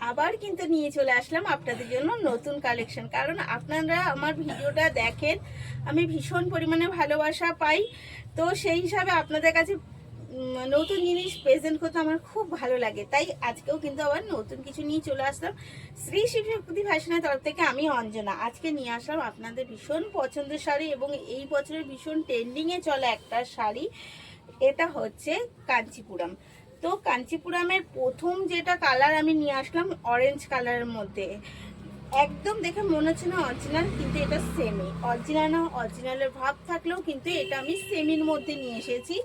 আবার কিন্তু নিয়ে চলে আসলাম আপনাদের জন্য নতুন কালেকশন। কারণ আপনারা আমার ভিডিওটা দেখেন, আমি ভীষণ পরিমাণে ভালোবাসা পাই। তো সেই হিসাবে আপনাদের কাছে নতুন জিনিস প্রেজেন্ট করতে আমার খুব ভালো লাগে। তাই আজকেও কিন্তু আবার নতুন কিছু নিয়ে চলে আসলাম শ্রী শিবশক্তি ফ্যাশনের তরফ থেকে। আমি অঞ্জনা আজকে নিয়ে আসলাম আপনাদের ভীষণ পছন্দের শাড়ি এবং এই বছরের ভীষণ ট্রেন্ডিংয়ে চলা একটা শাড়ি। এটা হচ্ছে কাঞ্চিপুরম। তো কাঞ্চিপুরামের প্রথম যেটা কালার আমি নিয়ে আসলাম অরেঞ্জ কালারের মধ্যে, একদম দেখে মনে হচ্ছে না অরিজিনাল, কিন্তু এটা সেমি। অরিজিনাল না অরিজিনালের ভাব থাকলেও কিন্তু এটা আমি সেমির মধ্যে নিয়ে এসেছি।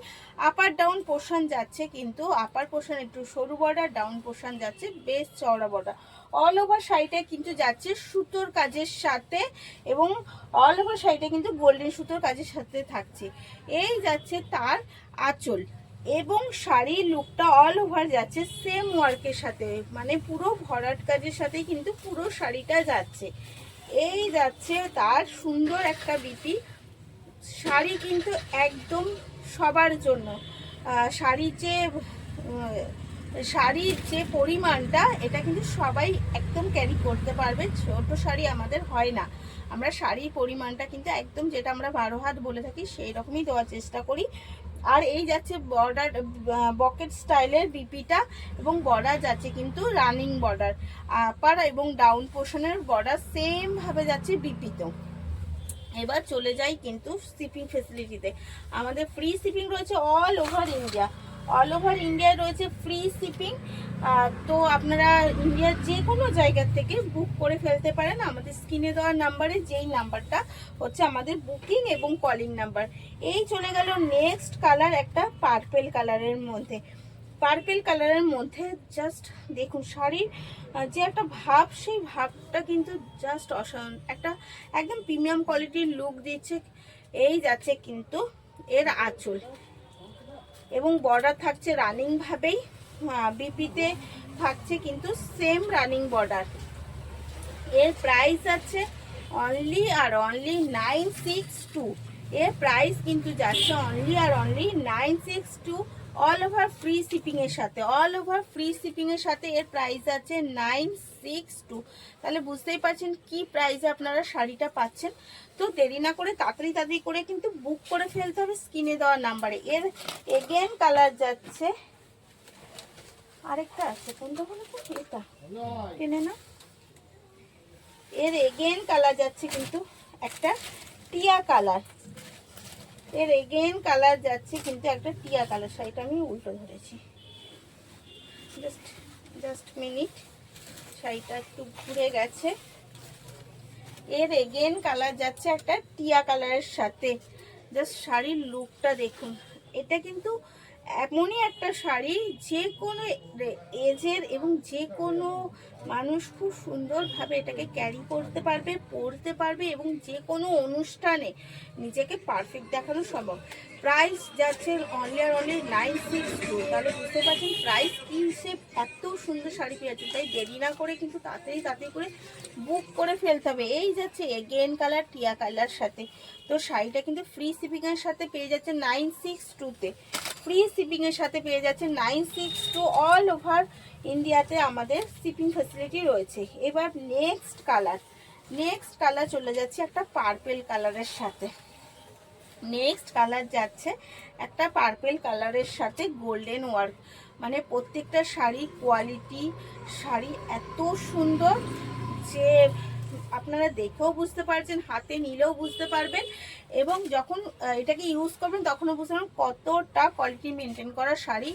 আপার ডাউন পোর্শন যাচ্ছে, কিন্তু আপার পোর্শন একটু সরু বর্ডার, ডাউন পোর্শন যাচ্ছে বেশ চওড়া বর্ডার। অল ওভার শাড়িটা কিন্তু যাচ্ছে সুতোর কাজের সাথে, এবং অল ওভার শাড়িটা কিন্তু গোল্ডেন সুতোর কাজের সাথে থাকছে। এই যাচ্ছে তার আঁচল, এবং শাড়ির লুকটা অল ওভার যাচ্ছে সেম ওয়ার্কের সাথে, মানে পুরো ভরাট কাজের সাথে কিন্তু পুরো শাড়িটা যাচ্ছে। এই যাচ্ছে তার সুন্দর একটা বিপি। শাড়ি কিন্তু একদম সবার জন্য। শাড়ির যে পরিমাণটা, এটা কিন্তু সবাই একদম ক্যারি করতে পারবে। ছোট শাড়ি আমাদের হয় না, আমরা শাড়ির পরিমাণটা কিন্তু একদম, যেটা আমরা 12 হাত বলে থাকি, সেই রকমই দেওয়ার চেষ্টা করি। আর এই যাচ্ছে বর্ডার, বকেট স্টাইলের বিপিটা, এবং বর্ডার যাচ্ছে কিন্তু রানিং বর্ডার। আপার এবং ডাউন পোর্শনের বর্ডার সেম ভাবে যাচ্ছে বিপিতেও। এবার চলে যাই কিন্তু শিপিং ফেসিলিটিতে। আমাদের ফ্রি শিপিং রয়েছে all over India. All over ইন্ডিয়ায় রয়েছে ফ্রি শিপিং। তো আপনারা ইন্ডিয়ার যে কোনো জায়গা থেকে বুক করে ফেলতে পারেন আমাদের স্ক্রিনে দেওয়ার নাম্বারে, যেই নাম্বারটা হচ্ছে আমাদের বুকিং এবং কলিং নাম্বার। এই চলে গেল নেক্সট কালার, একটা পার্পেল কালারের মধ্যে। পার্পেল কালারের মধ্যে জাস্ট দেখুন শাড়ির যে একটা ভাব, সেই ভাবটা কিন্তু জাস্ট অসাধারণ, একটা একদম প্রিমিয়াম কোয়ালিটির লুক দিচ্ছে। এই যাচ্ছে কিন্তু এর আঁচল, এবং বর্ডার থাকছে রানিং ভাবেই। বিপিতে থাকছে কিন্তু সেম রানিং বর্ডার। এর প্রাইস আছে অনলি আর অনলি 962। এর প্রাইস কিন্তু যাচ্ছে অনলি আর only 962, all over free shipping এর সাথে। অল ওভার ফ্রি শিপিং এর সাথে এর প্রাইস আছে 962। তাহলে বুঝতেই পারছেন কি প্রাইসে আপনারা শাড়িটা পাচ্ছেন। তো দেরি না করে তাড়াতাড়ি করে কিন্তু বুক করে ফেলতে হবে স্ক্রিনে দেওয়া নাম্বারে। এর এগেন কালার যাচ্ছে, আরেকটা আছে কোনটা বলো তো, এটা কেনে না। এর এগেন কালার যাচ্ছে কিন্তু একটা টিয়া কালার। এর এগেন কালার যাচ্ছে কিন্তু একটা টিয়া কালার। শাড়িটা আমি উল্টো ধরেছি, জাস্ট মিনিট, শাড়িটা একটু ঘুরে গেছে। এর এগেন কালার যাচ্ছে একটা টিয়া কালারের সাথে। জাস্ট শাড়ির লুকটা দেখুন। এটা কিন্তু এমনই একটা শাড়ি, যে কোনো এজের এবং যে কোনো মানুষ খুব সুন্দরভাবে এটাকে ক্যারি করতে পারবে, পরতে পারবে, এবং যে কোনো অনুষ্ঠানে নিজেকে পারফেক্ট দেখানো সম্ভব। প্রাইস যাচ্ছে অনলি আর অনলি 962। তাহলে বুঝতে পারছেন প্রাইস কি হিসেব, এত সুন্দর শাড়ি পেয়ে যাচ্ছে। তাই দেরি না করে কিন্তু তাড়াতাড়ি করে বুক করে ফেলতে হবে। এই যাচ্ছে এগেন কালার টিয়া কালার সাথে। তো শাড়িটা কিন্তু ফ্রি শিপিংয়ের সাথে পেয়ে যাচ্ছে 962-তে। ফ্রি শিপিংয়ের সাথে পেয়ে যাচ্ছে 962। অল ওভার ইন্ডিয়াতে আমাদের শিপিং ফ্যাসিলিটি রয়েছে। এবার নেক্সট কালার চলে যাচ্ছে একটা পার্পেল কালারের সাথে। নেক্সট কালার যাচ্ছে একটা পার্পেল কালারের সাথে গোল্ডেন ওয়ার্ক। মানে প্রত্যেকটা শাড়ি কোয়ালিটি, শাড়ি এত সুন্দর যে আপনারা দেখেও বুঝতে পারছেন, হাতে নিলেও বুঝতে পারবেন, এবং যখন এটাকে ইউজ করবেন তখনও বুঝতে পারবেন কতটা কোয়ালিটি মেনটেন করা শাড়ি।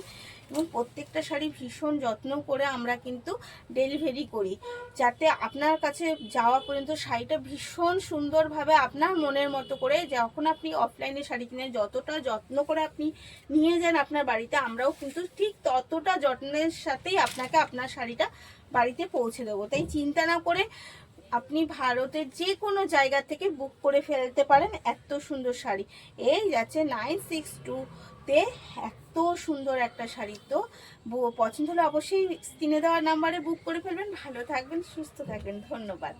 এবং প্রত্যেকটা শাড়ি ভীষণ যত্ন করে আমরা কিন্তু ডেলিভারি করি, যাতে আপনার কাছে যাওয়া পর্যন্ত শাড়িটা ভীষণ সুন্দরভাবে আপনার মনের মতো করে, যখন আপনি অফলাইনে শাড়ি কিনে যতটা যত্ন করে আপনি নিয়ে যান আপনার বাড়িতে, আমরাও কিন্তু ঠিক ততটা যত্নের সাথেই আপনাকে আপনার শাড়িটা বাড়িতে পৌঁছে দেবো। তাই চিন্তা না করে আপনি ভারতের যে কোনো জায়গা থেকে বুক করে ফেলতে পারেন এত সুন্দর শাড়ি। এই যাচ্ছে 962-তে এত সুন্দর একটা শাড়ি। তো পছন্দ হলে অবশ্যই স্ক্রিনে দেওয়া নাম্বারে বুক করে ফেলবেন। ভালো থাকবেন, সুস্থ থাকবেন, ধন্যবাদ।